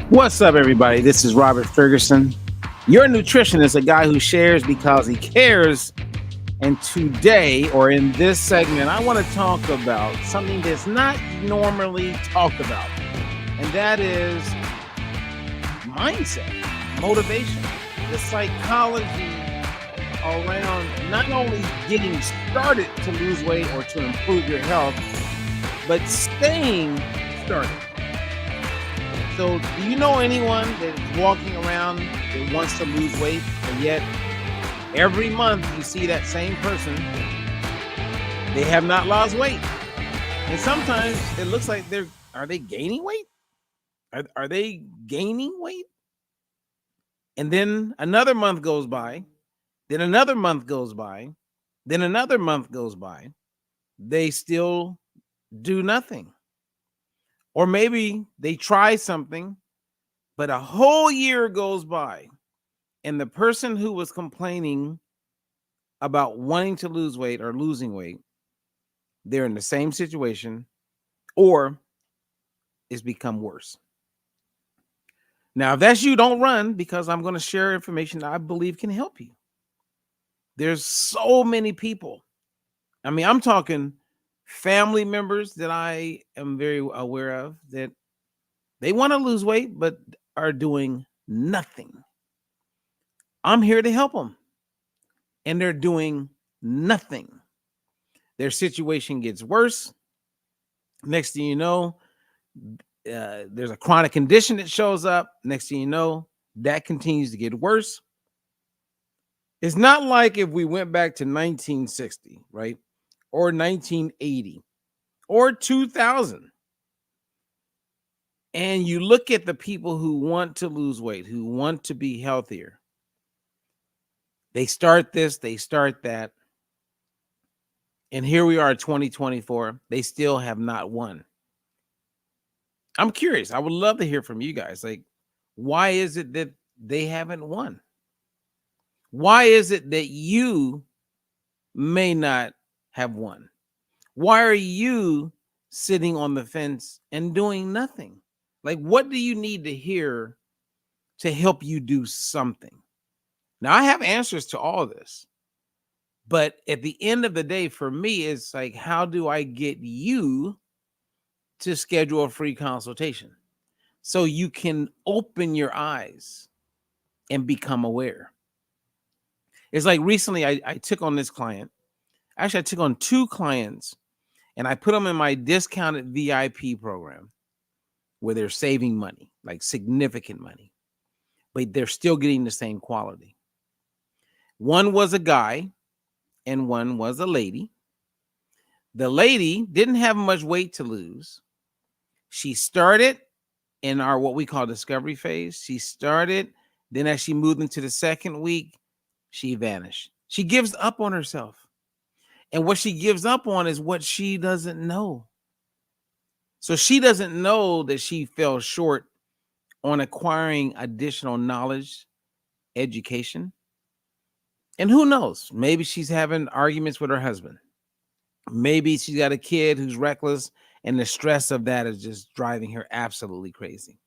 What's up, everybody? This is Robert Ferguson, your nutritionist, a guy who shares because he cares. And today, or in this segment, I want to talk about something that's not normally talked about, and that is mindset, motivation, the psychology around not only getting started to lose weight or to improve your health, but staying started. So, do you know anyone that's walking around that wants to lose weight, and yet every month you see that same person, they have not lost weight? And sometimes it looks like are they gaining weight? Are they gaining weight? And then another month goes by, then another month goes by, then another month goes by. They still do nothing. Or maybe they try something, but a whole year goes by and the person who was complaining about wanting to lose weight or losing weight, they're in the same situation or it's become worse. Now, if that's you, don't run, because I'm going to share information that I believe can help you. There's so many people. I mean, I'm talking family members that I am very aware of that they want to lose weight, but are doing nothing. I'm here to help them, and they're doing nothing. Their situation gets worse. Next thing you know, there's a chronic condition that shows up. Next thing you know, that continues to get worse. It's not like if we went back to 1960, right? Or 1980 or 2000. And you look at the people who want to lose weight, who want to be healthier. They start this, they start that. And here we are, 2024. They still have not won. I'm curious. I would love to hear from you guys. Like, why is it that they haven't won? Why is it that you may not have won? Why are you sitting on the fence and doing nothing? Like, what do you need to hear to help you do something? Now, I have answers to all this, but at the end of the day, for me, it's like, how do I get you to schedule a free consultation so you can open your eyes and become aware? It's like recently I took on this client. Actually, I took on two clients and I put them in my discounted VIP program where they're saving money, like significant money, but they're still getting the same quality. One was a guy and one was a lady. The lady didn't have much weight to lose. She started in our what we call discovery phase. She started, then as she moved into the second week, she vanished. She gives up on herself. And what she gives up on is what she doesn't know. So she doesn't know that she fell short on acquiring additional knowledge, education. And who knows? Maybe she's having arguments with her husband. Maybe she's got a kid who's reckless, and the stress of that is just driving her absolutely crazy.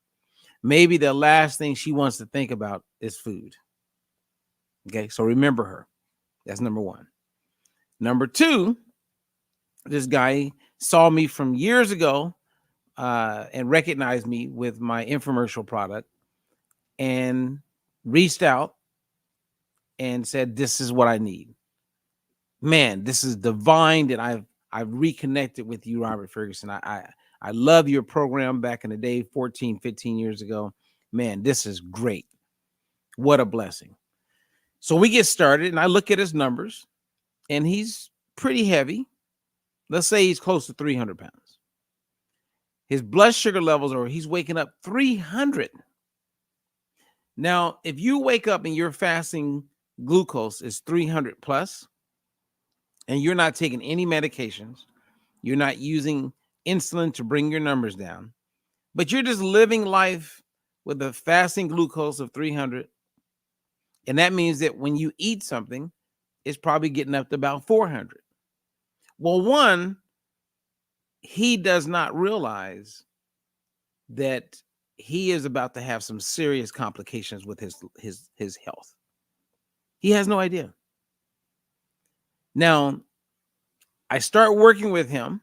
Maybe the last thing she wants to think about is food. Okay, so remember her. That's number one. Number two, this guy saw me from years ago and recognized me with my infomercial product and reached out and said, "This is what I need." Man, this is divine that I've reconnected with you, Robert Ferguson. I love your program back in the day, 14, 15 years ago. Man, this is great. What a blessing. So we get started, and I look at his numbers, and he's pretty heavy. Let's say he's close to 300 pounds. His blood sugar levels he's waking up 300. Now, if you wake up and your fasting glucose is 300 plus, and you're not taking any medications, you're not using insulin to bring your numbers down, but you're just living life with a fasting glucose of 300, and that means that when you eat something, it's probably getting up to about 400. Well, one, he does not realize that he is about to have some serious complications with his health. He has no idea. Now, I start working with him,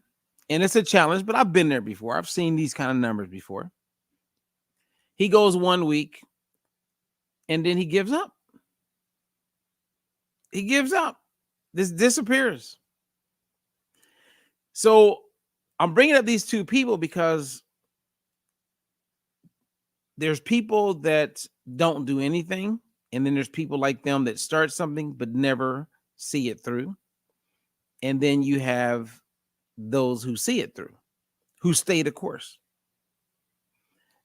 and it's a challenge, but I've been there before. I've seen these kind of numbers before. He goes 1 week, and then he gives up. He gives up. This disappears. So I'm bringing up these two people because there's people that don't do anything, and then there's people like them that start something but never see it through. And then you have those who see it through, who stay the course.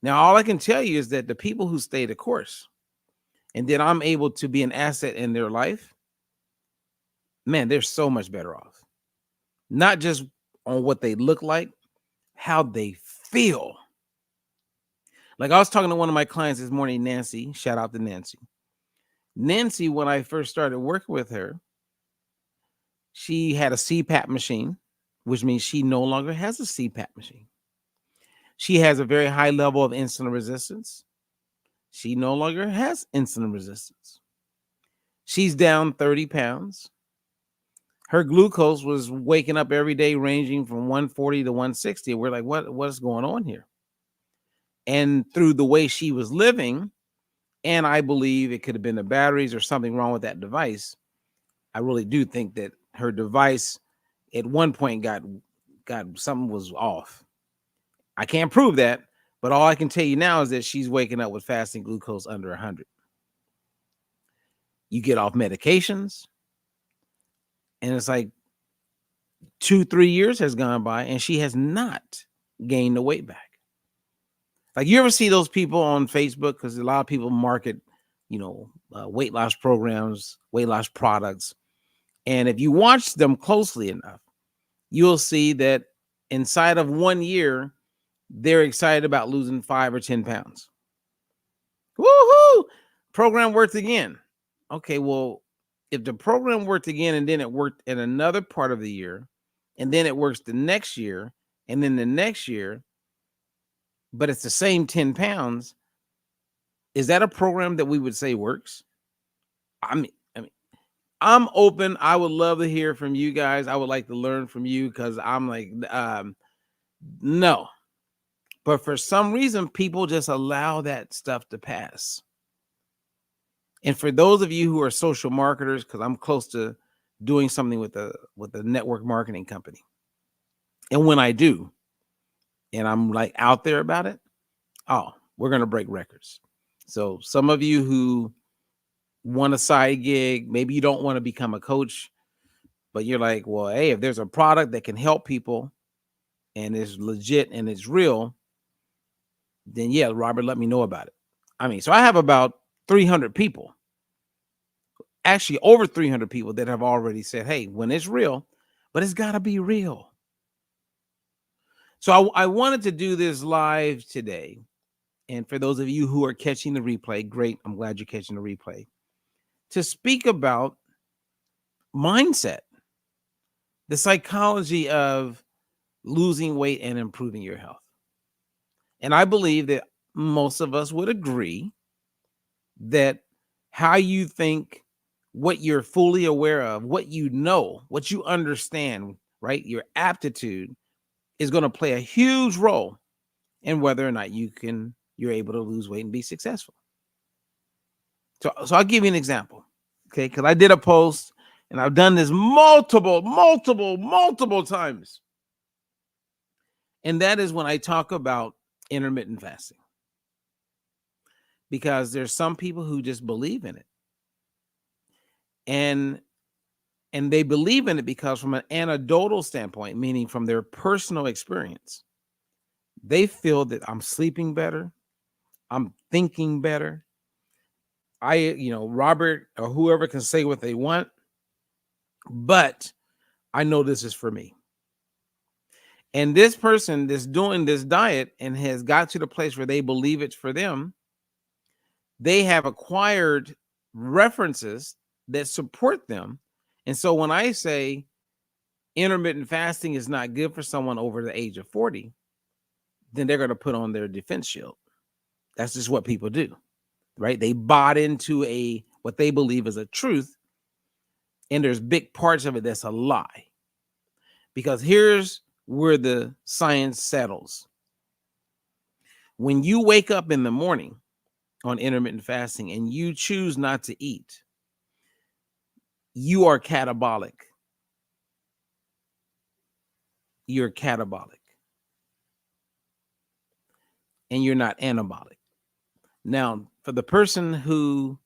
Now, all I can tell you is that the people who stay the course, and then I'm able to be an asset in their life, man, they're so much better off. Not just on what they look like, how they feel. Like I was talking to one of my clients this morning, Nancy. Shout out to Nancy. Nancy, when I first started working with her, she had a CPAP machine, which means she no longer has a CPAP machine. She has a very high level of insulin resistance. She no longer has insulin resistance. She's down 30 pounds. Her glucose was waking up every day ranging from 140 to 160. We're like, what's going on here? And through the way she was living, and I believe it could have been the batteries or something wrong with that device. I really do think that her device at one point got something was off. I can't prove that, but all I can tell you now is that she's waking up with fasting glucose under 100. You get off medications, and it's like 2-3 years has gone by, and she has not gained the weight back. Like, you ever see those people on Facebook? Because a lot of people market, weight loss programs, weight loss products. And if you watch them closely enough, you'll see that inside of 1 year, they're excited about losing 5 or 10 pounds. Woohoo! Program worked again. Okay, well, if the program worked again and then it worked in another part of the year, and then it works the next year, and then the next year, but it's the same 10 pounds, is that a program that we would say works? I mean, I'm open. I would love to hear from you guys. I would like to learn from you because I'm like, no. But for some reason, people just allow that stuff to pass. And for those of you who are social marketers, because I'm close to doing something with a network marketing company. And when I do, and I'm like out there about it, we're going to break records. So some of you who want a side gig, maybe you don't want to become a coach, but you're like, well, hey, if there's a product that can help people and is legit and it's real, then yeah, Robert, let me know about it. So I have about 300 people, actually over 300 people that have already said, hey, when it's real, but it's got to be real. So I wanted to do this live today. And for those of you who are catching the replay, great. I'm glad you're catching the replay. To speak about mindset, the psychology of losing weight and improving your health. And I believe that most of us would agree that how you think, what you're fully aware of, what you know, what you understand, right? Your aptitude is going to play a huge role in whether or not you're able to lose weight and be successful. So I'll give you an example, okay? Because I did a post, and I've done this multiple times. And that is when I talk about intermittent fasting. Because there's some people who just believe in it. And they believe in it because from an anecdotal standpoint, meaning from their personal experience, they feel that I'm sleeping better, I'm thinking better. Robert or whoever can say what they want, but I know this is for me. And this person that's doing this diet and has got to the place where they believe it's for them, they have acquired references that support them. And so when I say intermittent fasting is not good for someone over the age of 40, then they're going to put on their defense shield. That's just what people do, right? They bought into what they believe is a truth, and there's big parts of it that's a lie. Because here's where the science settles. When you wake up in the morning on intermittent fasting and you choose not to eat, you are catabolic. You're catabolic. And you're not anabolic. Now, for the person who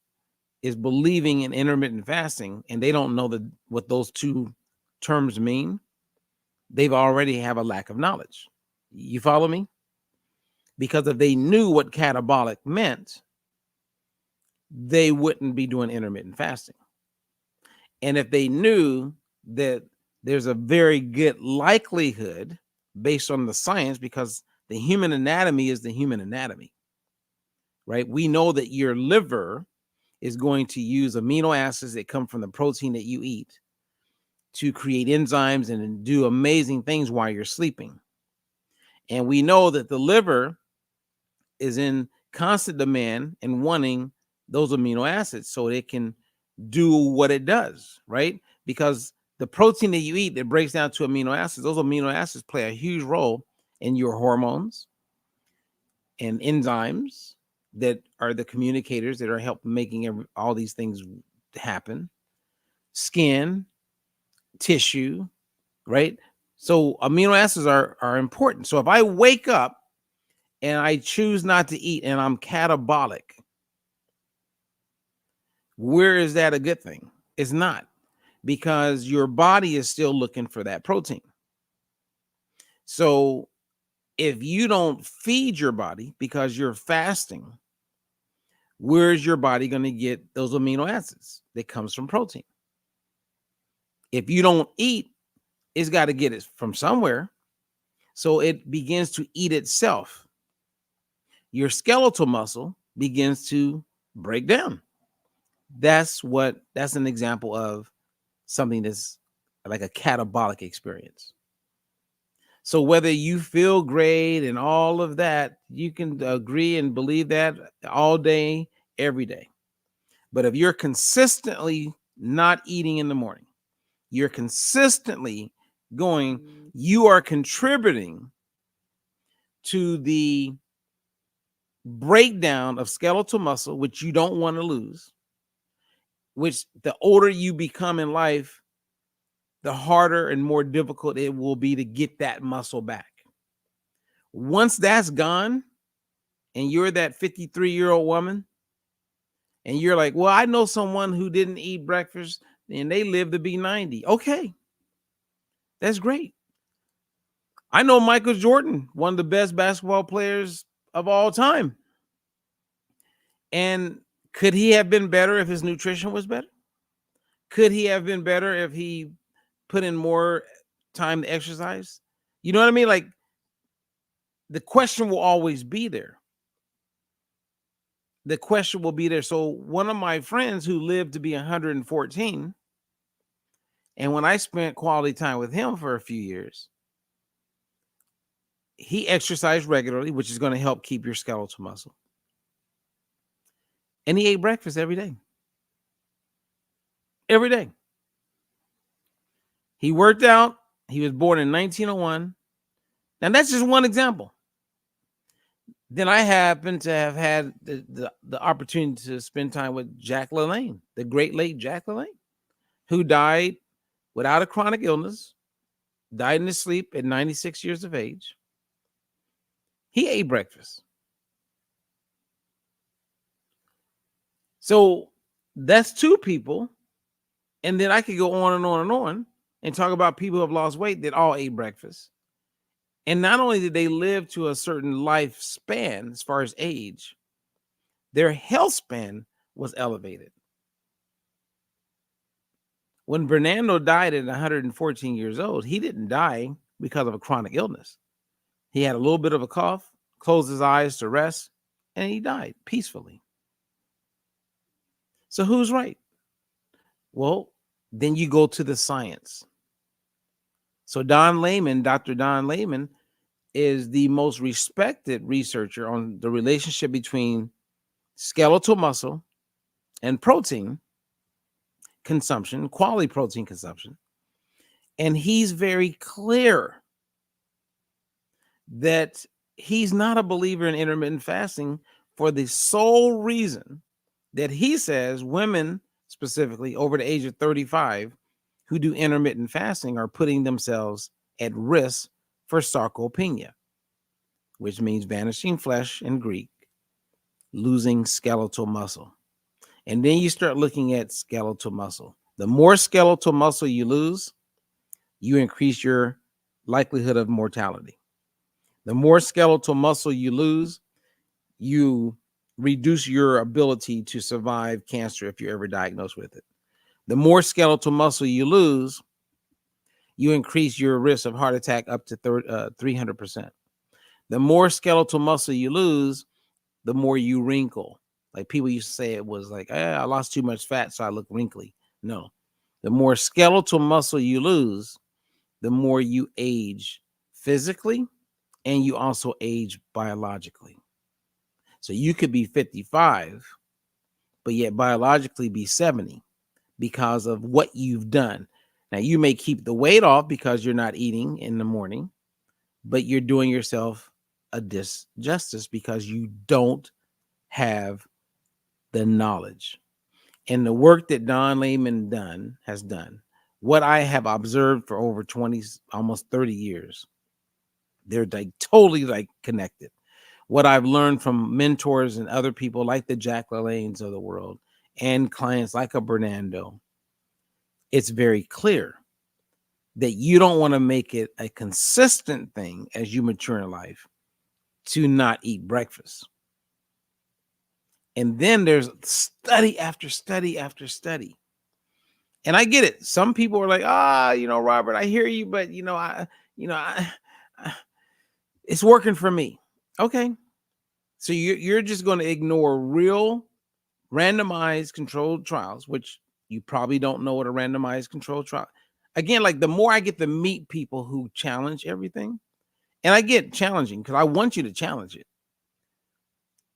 is believing in intermittent fasting and they don't know what those two terms mean, they've already have a lack of knowledge. You follow me? Because if they knew what catabolic meant, they wouldn't be doing intermittent fasting. And if they knew that there's a very good likelihood based on the science, because the human anatomy is the human anatomy, right? We know that your liver is going to use amino acids that come from the protein that you eat to create enzymes and do amazing things while you're sleeping. And we know that the liver is in constant demand and wanting those amino acids so it can do what it does, right? Because the protein that you eat that breaks down to amino acids, those amino acids play a huge role in your hormones and enzymes that are the communicators that are helping making all these things happen. Skin, tissue, right? So amino acids are important. So if I wake up and I choose not to eat and I'm catabolic, where is that a good thing? It's not, because your body is still looking for that protein. So if you don't feed your body because you're fasting, where's your body going to get those amino acids that comes from protein? If you don't eat, it's got to get it from somewhere. So it begins to eat itself. Your skeletal muscle begins to break down. That's an example of something that's like a catabolic experience. So whether you feel great and all of that, you can agree and believe that all day, every day. But if you're consistently not eating in the morning, you're consistently going, you are contributing to the breakdown of skeletal muscle, which you don't want to lose, which the older you become in life, the harder and more difficult it will be to get that muscle back. Once that's gone and you're that 53-year-old woman and you're like, well, I know someone who didn't eat breakfast and they live to be 90. Okay, that's great. I know Michael Jordan, one of the best basketball players of all time. And could he have been better if his nutrition was better? Could he have been better if he put in more time to exercise? You know what I mean? Like, the question will always be there. The question will be there. So one of my friends who lived to be 114, and when I spent quality time with him for a few years, he exercised regularly, which is going to help keep your skeletal muscle. And he ate breakfast every day. Every day. He worked out. He was born in 1901. And that's just one example. Then I happen to have had the opportunity to spend time with Jack LaLanne, the great late Jack LaLanne, who died without a chronic illness, died in his sleep at 96 years of age. He ate breakfast. So that's two people. And then I could go on and on and on and talk about people who have lost weight that all ate breakfast. And not only did they live to a certain lifespan as far as age, their health span was elevated. When Bernardo died at 114 years old, he didn't die because of a chronic illness. He had a little bit of a cough, closed his eyes to rest, and he died peacefully. So who's right? Well, then you go to the science. So Dr. Don Layman is the most respected researcher on the relationship between skeletal muscle and protein consumption, quality protein consumption. And he's very clear that he's not a believer in intermittent fasting for the sole reason that he says women, specifically over the age of 35, who do intermittent fasting are putting themselves at risk for sarcopenia, which means vanishing flesh in Greek, losing skeletal muscle. And then you start looking at skeletal muscle. The more skeletal muscle you lose, you increase your likelihood of mortality. The more skeletal muscle you lose, you reduce your ability to survive cancer if you're ever diagnosed with it. The more skeletal muscle you lose, you increase your risk of heart attack up to 300%. The more skeletal muscle you lose, the more you wrinkle. Like people used to say it was like, I lost too much fat, so I look wrinkly. No, the more skeletal muscle you lose, the more you age physically, and you also age biologically. So you could be 55, but yet biologically be 70 because of what you've done. Now, you may keep the weight off because you're not eating in the morning, but you're doing yourself a disjustice because you don't have the knowledge. And the work that Don Layman has done, what I have observed for over 20, almost 30 years, they're like totally like connected. What I've learned from mentors and other people like the Jack LaLannes of the world and clients like a Bernardo, it's very clear that you don't want to make it a consistent thing as you mature in life to not eat breakfast. And then there's study after study after study. And I get it. Some people are like, Robert, I hear you, but it's working for me. Okay. So you're just going to ignore real randomized controlled trials, which you probably don't know what a randomized controlled trial. Again, like the more I get to meet people who challenge everything, and I get challenging because I want you to challenge it.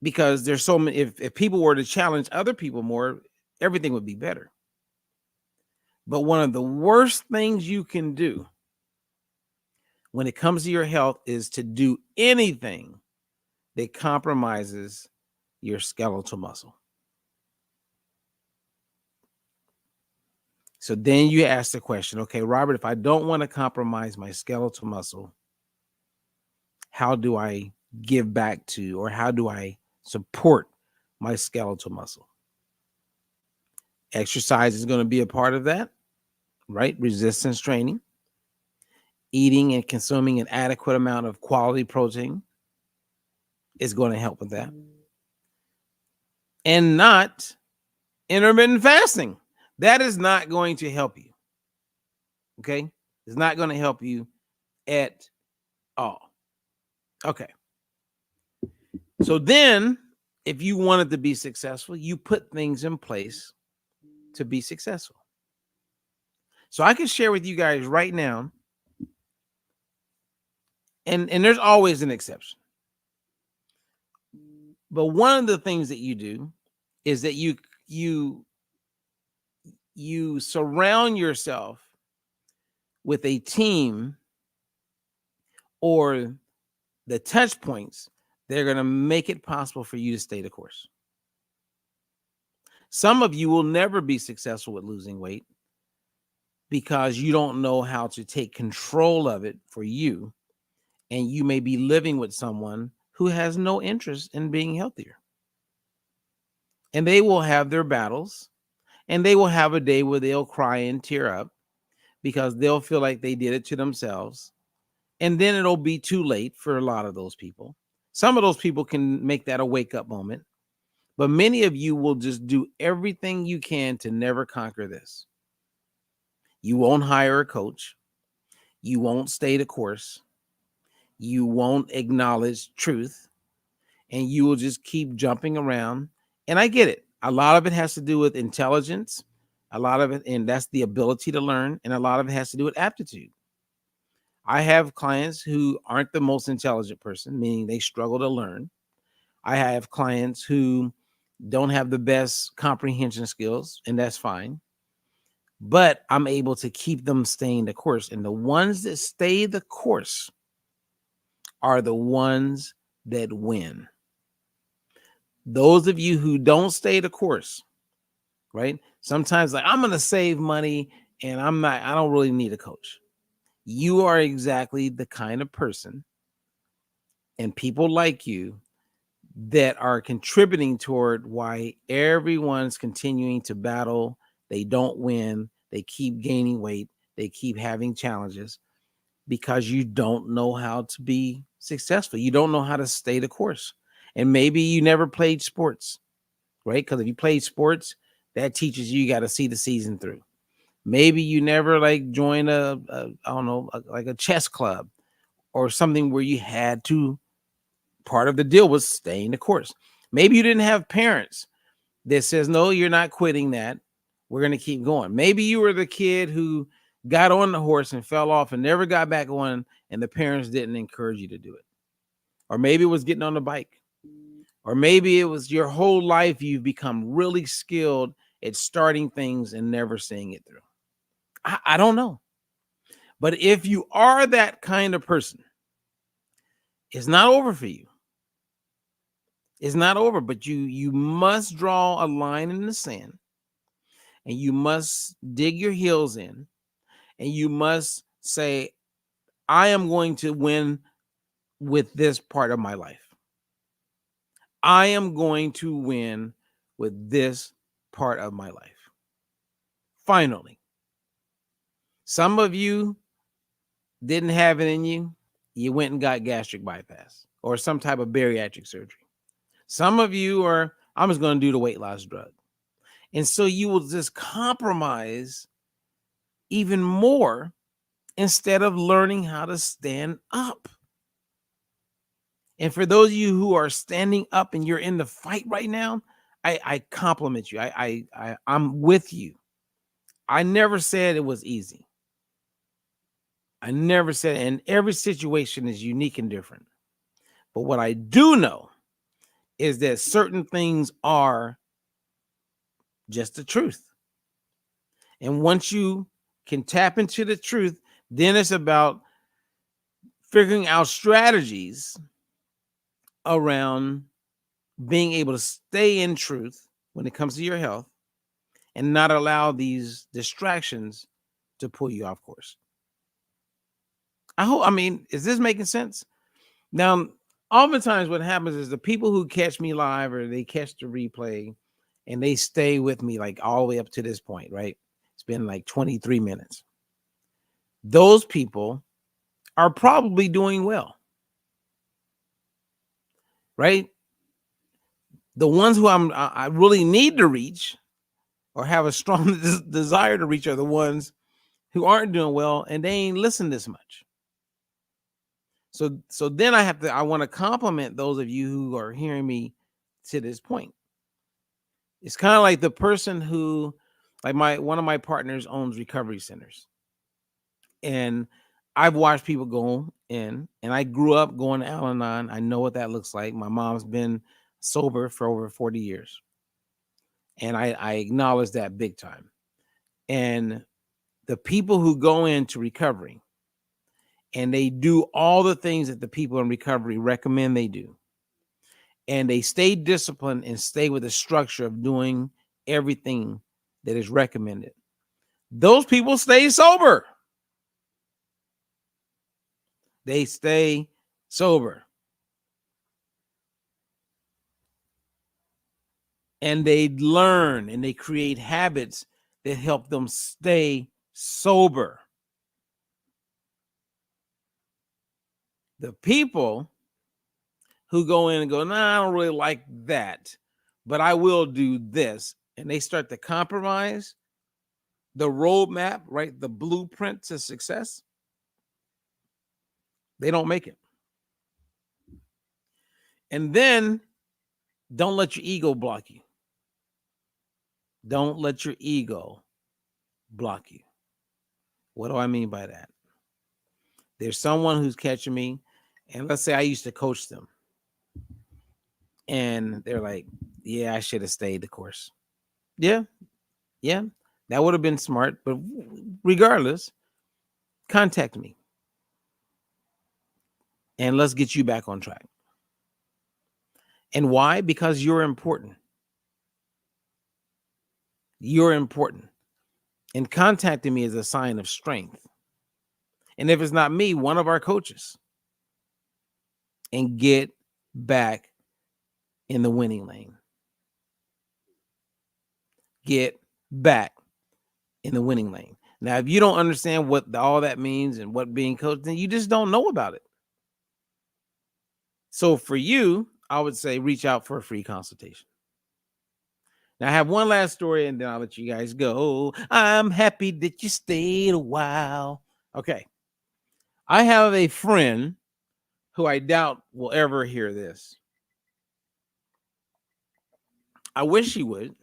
Because there's so many, if people were to challenge other people more, everything would be better. But one of the worst things you can do when it comes to your health is to do anything that compromises your skeletal muscle. So then you ask the question, okay, Robert, if I don't want to compromise my skeletal muscle, how do I give back to, or how do I support my skeletal muscle? Exercise is going to be a part of that, right? Resistance training, eating and consuming an adequate amount of quality protein is going to help with that. And not intermittent fasting. That is not going to help you. Okay? It's not going to help you at all. Okay. So then, if you wanted to be successful, you put things in place to be successful. So I can share with you guys right now, and there's always an exception. But one of the things that you do is that you surround yourself with a team or the touch points that are going to make it possible for you to stay the course. Some of you will never be successful with losing weight because you don't know how to take control of it for you. And you may be living with someone who has no interest in being healthier. And they will have their battles, and they will have a day where they'll cry and tear up because they'll feel like they did it to themselves. And then it'll be too late for a lot of those people. Some of those people can make that a wake-up moment. But many of you will just do everything you can to never conquer this. You won't hire a coach. You won't stay the course. You won't acknowledge truth. And you will just keep jumping around. And I get it. A lot of it has to do with intelligence. A lot of it, and that's the ability to learn. And a lot of it has to do with aptitude. I have clients who aren't the most intelligent person, meaning they struggle to learn. I have clients who don't have the best comprehension skills, and that's fine. But I'm able to keep them staying the course. And the ones that stay the course are the ones that win. Those of you who don't stay the course, right? Sometimes like I'm going to save money and I don't really need a coach. You are exactly the kind of person and people like you that are contributing toward why everyone's continuing to battle. They don't win. They keep gaining weight. They keep having challenges because you don't know how to be successful. You don't know how to stay the course. And maybe you never played sports, right? Because if you played sports, that teaches you got to see the season through. Maybe you never like joined like a chess club or something where you had to. Part of the deal was staying the course. Maybe you didn't have parents that says, no, you're not quitting that. We're going to keep going. Maybe you were the kid who got on the horse and fell off and never got back on, and the parents didn't encourage you to do it. Or maybe it was getting on the bike. Or maybe it was your whole life you've become really skilled at starting things and never seeing it through. I don't know. But if you are that kind of person, it's not over for you. It's not over, but you must draw a line in the sand and you must dig your heels in and you must say, I am going to win with this part of my life. I am going to win with this part of my life. Finally, some of you didn't have it in you. You went and got gastric bypass or some type of bariatric surgery. Some of you are, I'm just going to do the weight loss drug. And so you will just compromise even more instead of learning how to stand up. And for those of you who are standing up and you're in the fight right now, I compliment you. I'm with you. I never said it was easy. I never said, and every situation is unique and different. But what I do know is that certain things are just the truth. And once you can tap into the truth, then it's about figuring out strategies around being able to stay in truth when it comes to your health and not allow these distractions to pull you off course. Is this making sense? Now, oftentimes what happens is the people who catch me live or they catch the replay and they stay with me like all the way up to this point, right? It's been like 23 minutes. Those people are probably doing well, right? The ones who I really need to reach or have a strong desire to reach are the ones who aren't doing well and they ain't listened this much. So then I want to compliment those of you who are hearing me to this point. It's kind of like the person who, like one of my partners owns recovery centers. And I've watched people go in, and I grew up going to Al-Anon. I know what that looks like. My mom's been sober for over 40 years. And I acknowledge that big time. And the people who go into recovery and they do all the things that the people in recovery recommend they do, and they stay disciplined and stay with the structure of doing everything that is recommended, those people stay sober. They stay sober. And they learn and they create habits that help them stay sober. The people who go in and go, nah, I don't really like that, but I will do this. And they start to compromise the roadmap, right? The blueprint to success. They don't make it. And then don't let your ego block you. Don't let your ego block you. What do I mean by that? There's someone who's catching me, and let's say I used to coach them, and they're like, "Yeah, I should have stayed the course." Yeah, yeah, that would have been smart. But regardless, contact me, and let's get you back on track. And why? Because you're important. You're important. And contacting me is a sign of strength. And if it's not me, one of our coaches, and get back in the winning lane. Get back in the winning lane. Now, if you don't understand what all that means and what being coached, then you just don't know about it. So for you, I would say reach out for a free consultation. Now, I have one last story and then I'll let you guys go. I'm happy that you stayed a while. Okay. I have a friend who I doubt will ever hear this. I wish she would.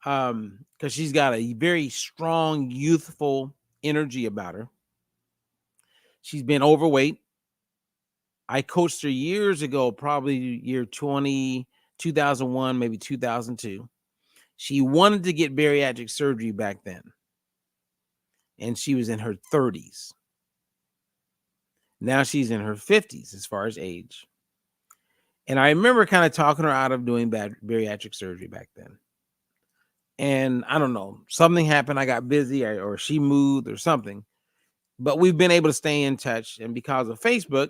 Because she's got a very strong, youthful energy about her. She's been overweight. I coached her years ago, probably year 2001, maybe 2002. She wanted to get bariatric surgery back then. And she was in her 30s. Now she's in her 50s as far as age. And I remember kind of talking her out of doing bariatric surgery back then. And I don't know, something happened. I got busy or she moved or something. But we've been able to stay in touch. And because of Facebook,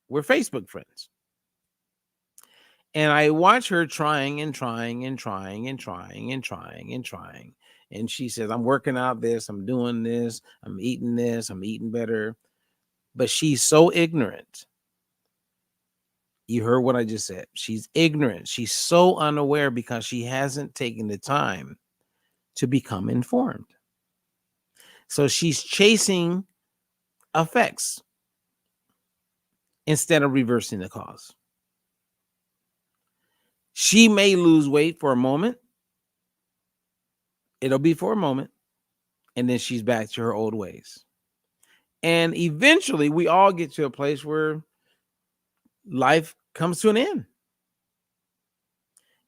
we're Facebook friends. And I watch her trying and trying and trying and trying and trying and trying. And she says, I'm working out this, I'm doing this, I'm eating better. But she's so ignorant. You heard what I just said. She's ignorant. She's so unaware because she hasn't taken the time to become informed. So she's chasing effects instead of reversing the cause. She may lose weight for a moment. It'll be for a moment. And then she's back to her old ways. And eventually we all get to a place where life comes to an end.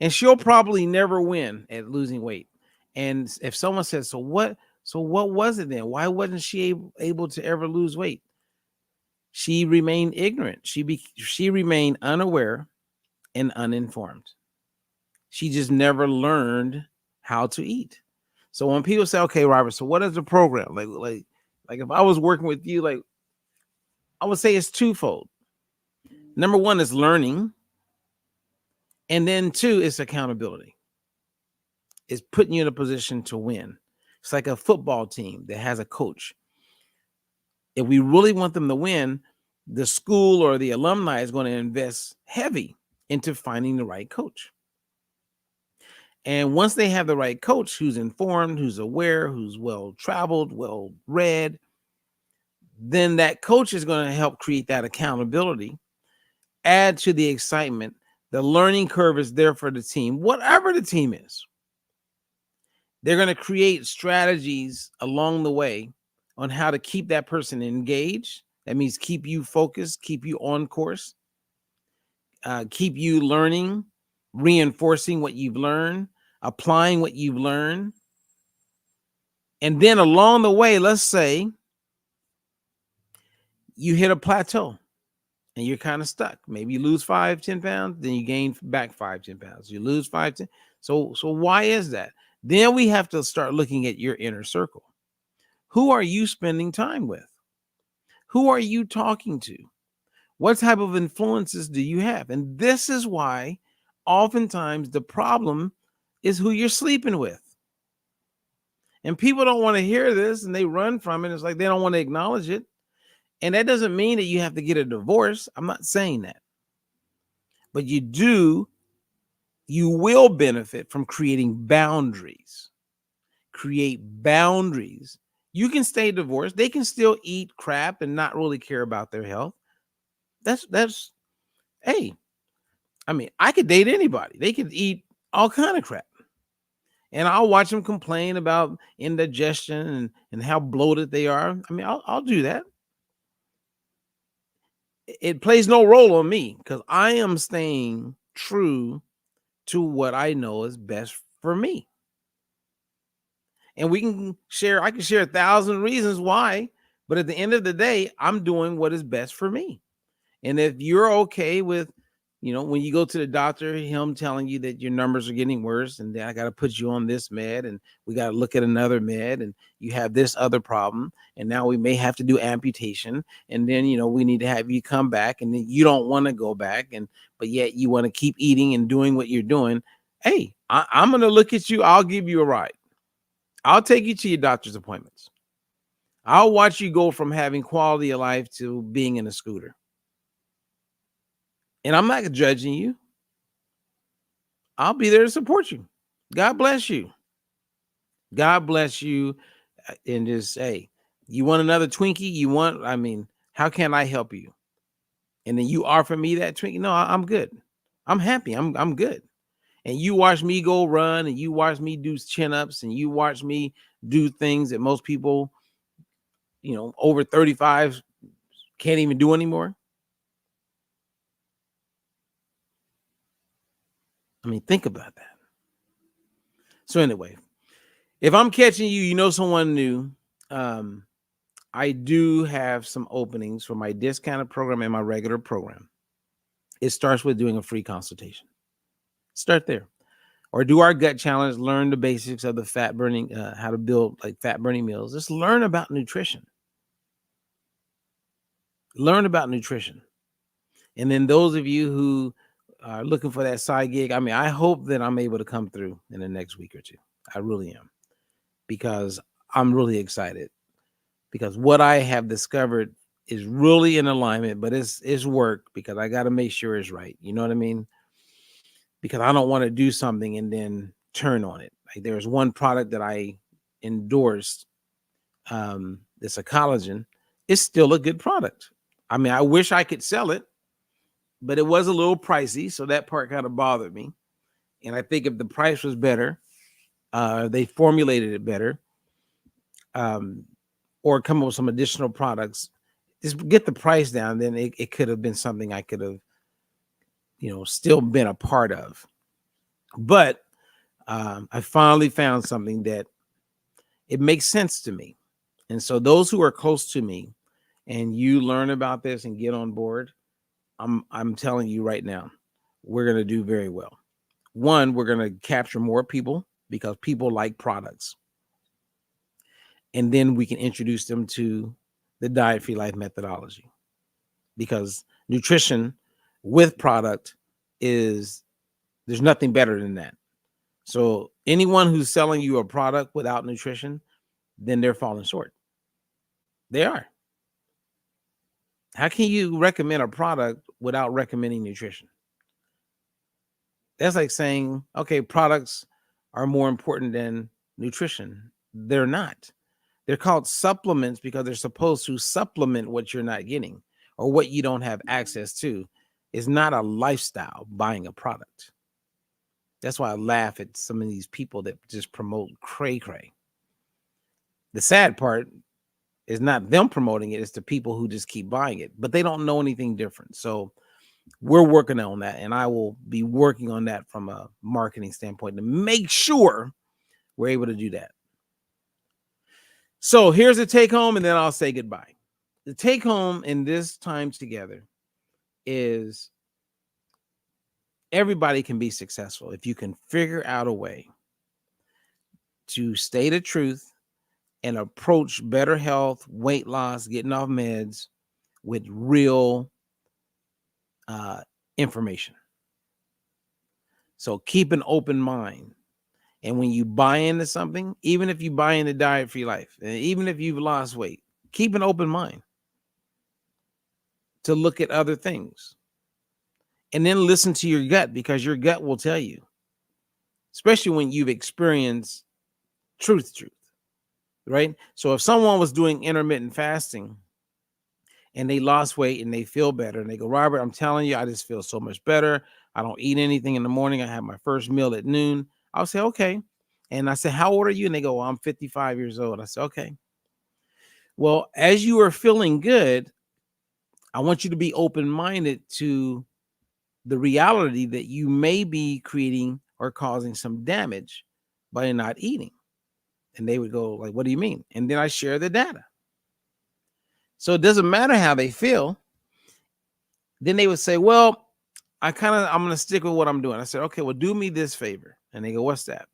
And she'll probably never win at losing weight. And if someone says, so what was it then? Why wasn't she able to ever lose weight? She remained ignorant. She remained unaware and uninformed. She just never learned how to eat. So when people say, okay, Robert, so what is the program? Like if I was working with you, like I would say it's twofold. Number one is learning. And then two is accountability. It's putting you in a position to win. It's like a football team that has a coach. If we really want them to win, the school or the alumni is going to invest heavy into finding the right coach. And once they have the right coach who's informed, who's aware, who's well-traveled, well-read, then that coach is going to help create that accountability, add to the excitement. The learning curve is there for the team, whatever the team is. They're going to create strategies along the way on how to keep that person engaged. That means keep you focused, keep you on course, keep you learning, reinforcing what you've learned, applying what you've learned. And then along the way, let's say you hit a plateau and you're kind of stuck. Maybe you lose 5-10 pounds, then you gain back 5-10 pounds. You lose 5-10. So why is that? Then we have to start looking at your inner circle. Who are you spending time with? Who are you talking to? What type of influences do you have? And this is why oftentimes the problem is who you're sleeping with. And people don't want to hear this and they run from it. It's like they don't want to acknowledge it. And that doesn't mean that you have to get a divorce. I'm not saying that. But you will benefit from creating boundaries. Create boundaries. You can stay divorced. They can still eat crap and not really care about their health. Hey, I mean, I could date anybody. They could eat all kind of crap. And I'll watch them complain about indigestion and how bloated they are. I mean, I'll do that. it plays no role on me because I am staying true to what I know is best for me. And I can share 1,000 reasons why, but at the end of the day, I'm doing what is best for me. And if you're okay with, when you go to the doctor, him telling you that your numbers are getting worse and then I got to put you on this med and we got to look at another med and you have this other problem and now we may have to do amputation and then, we need to have you come back and then you don't want to go back but yet you want to keep eating and doing what you're doing. Hey, I'm going to look at you. I'll give you a ride. I'll take you to your doctor's appointments. I'll watch you go from having quality of life to being in a scooter. And I'm not judging you. I'll be there to support you. God bless you. God bless you. And just say, you want another Twinkie? How can I help you? And then you offer me that Twinkie? No, I'm good. I'm happy. I'm good. And you watch me go run and you watch me do chin-ups and you watch me do things that most people, over 35 can't even do anymore. Think about that. So anyway, if I'm catching you, someone new, I do have some openings for my discounted program and my regular program. It starts with doing a free consultation. Start there. Or do our gut challenge, learn the basics of the fat burning, how to build like fat burning meals. Just learn about nutrition. Learn about nutrition. And then those of you who are looking for that side gig, I hope that I'm able to come through in the next week or two. I really am. Because I'm really excited. Because what I have discovered is really in alignment, but it's work because I got to make sure it's right. You know what I mean? Because I don't want to do something and then turn on it. Like there's one product that I endorsed. It's a collagen. It's still a good product. I wish I could sell it, but it was a little pricey. So that part kind of bothered me. And I think if the price was better, they formulated it better, or come up with some additional products, just get the price down, then it could have been something I could have, still been a part of. But I finally found something that it makes sense to me. And so those who are close to me and you learn about this and get on board, I'm telling you right now, we're going to do very well. One, we're going to capture more people because people like products. And then we can introduce them to the diet-free life methodology because nutrition with product there's nothing better than that. So anyone who's selling you a product without nutrition, then they're falling short. They are. How can you recommend a product without recommending nutrition? That's like saying, okay, products are more important than nutrition. They're not. They're called supplements because they're supposed to supplement what you're not getting or what you don't have access to. It's not a lifestyle buying a product. That's why I laugh at some of these people that just promote cray-cray. The sad part is not them promoting it, it's the people who just keep buying it, but they don't know anything different. So we're working on that, and I will be working on that from a marketing standpoint to make sure we're able to do that. So here's the take home, and then I'll say goodbye. The take home in this time together is everybody can be successful if you can figure out a way to stay the truth and approach better health, weight loss, getting off meds with real information. So keep an open mind. And when you buy into something, even if you buy into diet-free life, and even if you've lost weight, keep an open mind to look at other things. And then listen to your gut because your gut will tell you, especially when you've experienced truth, right? So if someone was doing intermittent fasting and they lost weight and they feel better and they go, Robert, I'm telling you, I just feel so much better. I don't eat anything in the morning. I have my first meal at noon. I'll say, okay. And I said, how old are you? And they go, well, I'm 55 years old. I said, okay. Well, as you are feeling good, I want you to be open-minded to the reality that you may be creating or causing some damage by not eating. And they would go like, what do you mean? And then I share the data. So it doesn't matter how they feel. Then they would say, well, I'm going to stick with what I'm doing. I said, okay, well, do me this favor. And they go, what's that?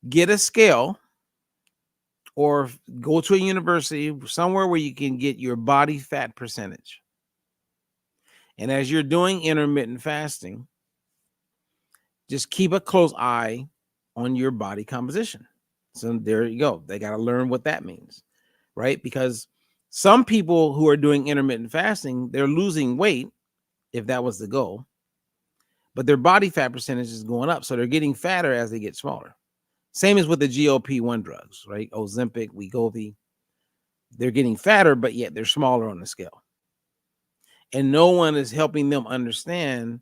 Get a scale or go to a university somewhere where you can get your body fat percentage. And as you're doing intermittent fasting, just keep a close eye on your body composition. So there you go. They got to learn what that means, right? Because some people who are doing intermittent fasting, they're losing weight, if that was the goal, but their body fat percentage is going up. So they're getting fatter as they get smaller. Same as with the GLP-1 drugs, right? Ozempic, Wegovy. They're getting fatter, but yet they're smaller on the scale. And no one is helping them understand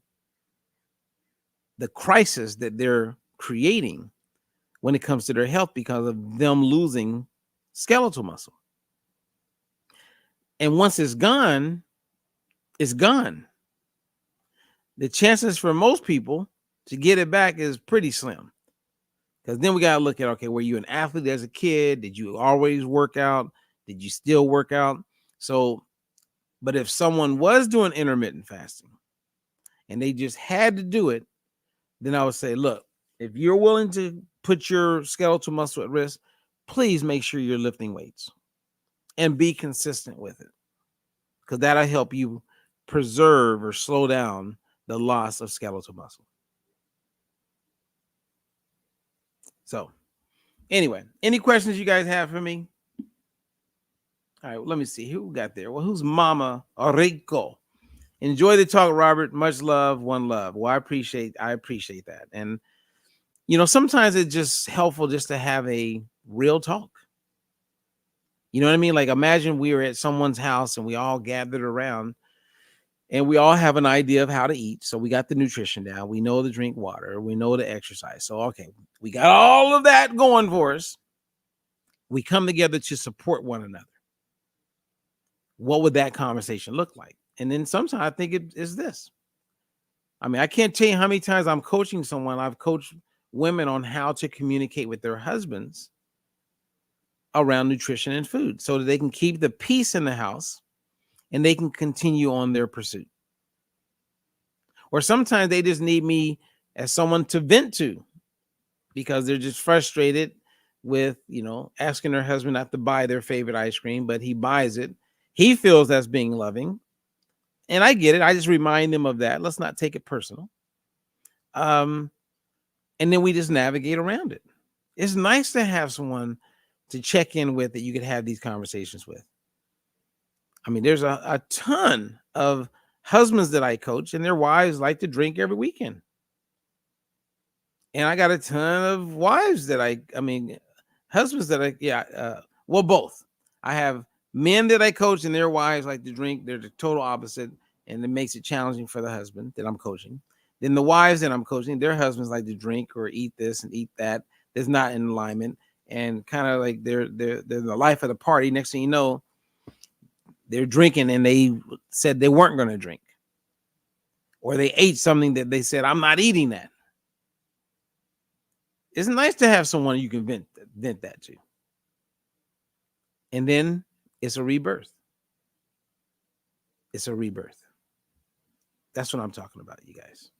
the crisis that they're creating when it comes to their health because of them losing skeletal muscle. And once it's gone, it's gone. The chances for most people to get it back is pretty slim. Because then we got to look at, okay, were you an athlete as a kid? Did you always work out? Did you still work out? So, but if someone was doing intermittent fasting and they just had to do it, then I would say, look, if you're willing to put your skeletal muscle at risk, please make sure you're lifting weights and be consistent with it, because that'll help you preserve or slow down the loss of skeletal muscle. So anyway, any questions you guys have for me? All right, well, let me see who we got there. Well, who's Mama Rico? Enjoy the talk, Robert. Much love, one love. Well, I appreciate that. And sometimes it's just helpful just to have a real talk. You know what I mean? Like, imagine we were at someone's house and we all gathered around and we all have an idea of how to eat. So we got the nutrition down. We know to drink water. We know to exercise. So, okay, we got all of that going for us. We come together to support one another. What would that conversation look like? And then sometimes I think it is this. I mean, I can't tell you how many times I'm coaching someone. I've coached women on how to communicate with their husbands around nutrition and food so that they can keep the peace in the house and they can continue on their pursuit. Or sometimes they just need me as someone to vent to because they're just frustrated with, asking their husband not to buy their favorite ice cream, but he buys it. He feels that's being loving. And I get it. I just remind them of that. Let's not take it personal. And then we just navigate around it. It's nice to have someone to check in with that you could have these conversations with. I mean, there's a ton of husbands that I coach and their wives like to drink every weekend. And I got a ton of wives husbands that both. I have men that I coach and their wives like to drink. They're the total opposite. And it makes it challenging for the husband that I'm coaching. Then the wives that I'm coaching, their husbands like to drink or eat this and eat that. That's not in alignment. And kind of like they're the life of the party. Next thing you know, they're drinking and they said they weren't going to drink. Or they ate something that they said, I'm not eating that. It's nice to have someone you can vent that to. And then it's a rebirth. It's a rebirth. That's what I'm talking about, you guys.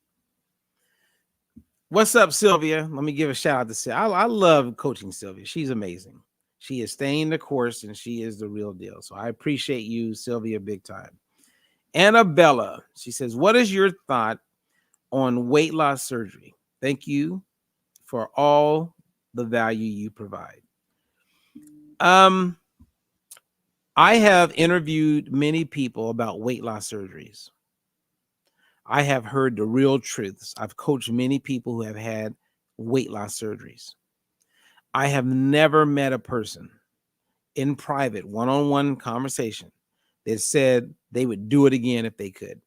What's up, Sylvia? Let me give a shout out to Sylvia. I love coaching Sylvia. She's amazing. She is staying the course and she is the real deal. So I appreciate you, Sylvia, big time. Annabella, she says, what is your thought on weight loss surgery? Thank you for all the value you provide. I have interviewed many people about weight loss surgeries. I have heard the real truths. I've coached many people who have had weight loss surgeries. I have never met a person in private, one-on-one conversation that said they would do it again if they could.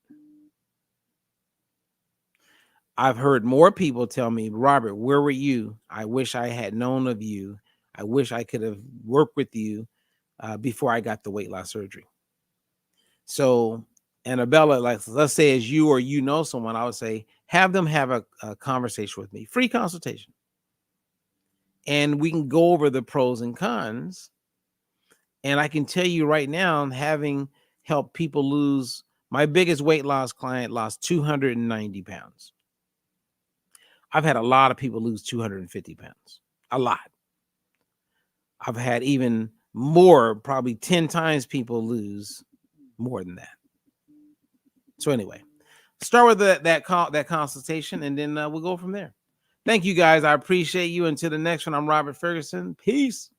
I've heard more people tell me, Robert, where were you? I wish I had known of you. I wish I could have worked with you before I got the weight loss surgery. So, Annabella, like let's say as you or you know someone, I would say have them have a conversation with me, free consultation. And we can go over the pros and cons. And I can tell you right now, having helped people lose, my biggest weight loss client lost 290 pounds. I've had a lot of people lose 250 pounds, a lot. I've had even more, probably 10 times people lose more than that. So anyway, start with that consultation, and then we'll go from there. Thank you guys. I appreciate you. Until the next one, I'm Robert Ferguson. Peace.